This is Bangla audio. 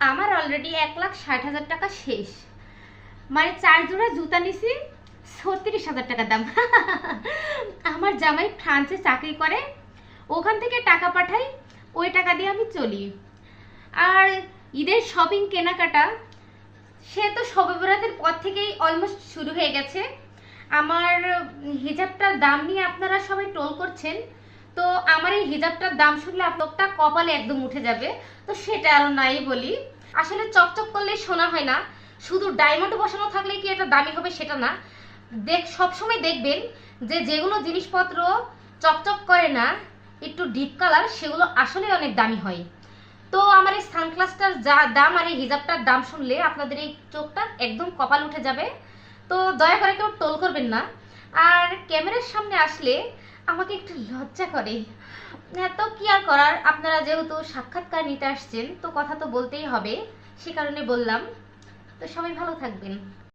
আমার অলরেডি 1,60,000 টাকা শেষ। মানে 4 জোড়া জুতা নিছি, 36,000 টাকা দাম। আমার জামাই ফ্রান্সে চাকরি করে, ওখান থেকে টাকা পাঠাই, ওই টাকা দিয়ে আমি চলি। আর ঈদের শপিং কেনাকাটা সে তো শবে বরাতের পর থেকেই অলমোস্ট শুরু হয়ে গেছে। আমার হিজাবটার দাম নিয়ে আপনারা সবাই ট্রোল করছেন, তো আমার এই হিজাবটার দাম শুনলে আপনারটা কপালে একদম উঠে যাবে। তো সেটা আরো নাই বলি। আসলে চকচক করলে সোনা হয় না, শুধু ডায়মন্ড বসানো থাকলে কি এটা দামি হবে সেটা না। সবসময় দেখবেন যে যেগুলো জিনিসপত্র চকচক করে না, একটু ডিপ কালার, সেগুলো আসলে অনেক দামি হয়। তো আমার এই সানগ্লাসটার যা দাম আর এই হিজাবটার দাম শুনলে আপনাদের এই চোখটা একদম কপাল উঠে যাবে। তো দয়া করে কেউ টোল করবেন না। আর ক্যামেরার সামনে আসলে আমাকে একটু লজ্জা করে। হ্যাঁ, তো কি আর করার, আপনারা যেহেতু সাক্ষাৎকার নিতে আসছেন তো কথা তো বলতেই হবে, সে কারণে বললাম। তো সবাই ভালো থাকবেন।